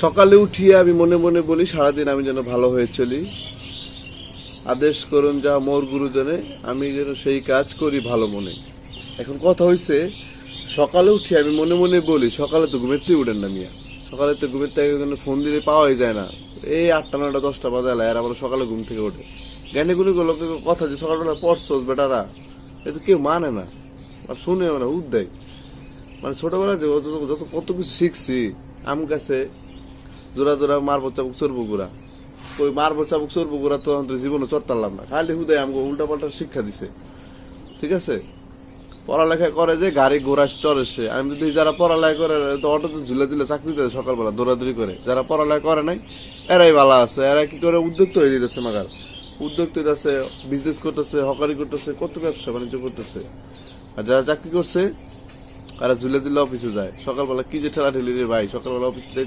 সকালে উঠিয়ে আমি মনে মনে বলি সারাদিন আমি যেন ভালো হয়ে চলি, আদেশ করুন যা মোর গুরুজনে, আমি যেন সেই কাজ করি ভালো মনে। এখন কথা হইছে, সকালে উঠি আমি মনে মনে বলি, সকালে তো ঘুমের থেকে উঠেন না মিয়া, সকালে তো ঘুমের থেকে ফোন দিলে পাওয়াই যায় না, এই 8টা 9টা 10টা বাজালে আর আবার সকালে ঘুম থেকে ওঠে। জ্ঞানী গুলি লোকে কথা যে সকালবেলা পড়ছস বেটারা, এ তো কেউ মানে না আর শুনেও না, উদ্দেয়। মানে ছোটবেলা যে যত কত কিছু শিখছি, আম গাছে জোড়া জোড়া মারবো চাবুক চড়বো গুড়া, ওই মারবো চাবুক চড়বো গুড়া তো আমাদের জীবনে চড়তারলাম না, খালি হুদায় আমাকে উল্টা পাল্টা শিক্ষা দিছে। ঠিক আছে, পড়ালেখা করে যে গাড়ি ঘোড়া চড়ে সে। আমি যদি যারা পড়ালেখা করে তো অটোতে ঝুলে ঝুলে চাকরি দেয় সকালবেলা দৌড়াদৌড়ি করে, যারা পড়ালেখা করে নাই এরাই ভালো আছে। এরা কি করে উদ্যোক্তা হয়ে যেতেছে, মাগার উদ্যোক্তা হইতেছে, বিজনেস করতেছে, হকারি করতেছে, কত ব্যবসা বাণিজ্য করতেছে। আর যারা চাকরি করছে তারা ঝুলে ঝুলে অফিসে যায় সকালবেলা, কি যে ঠেলা ঠেলি রে ভাই, সকালবেলা অফিসে যাইতে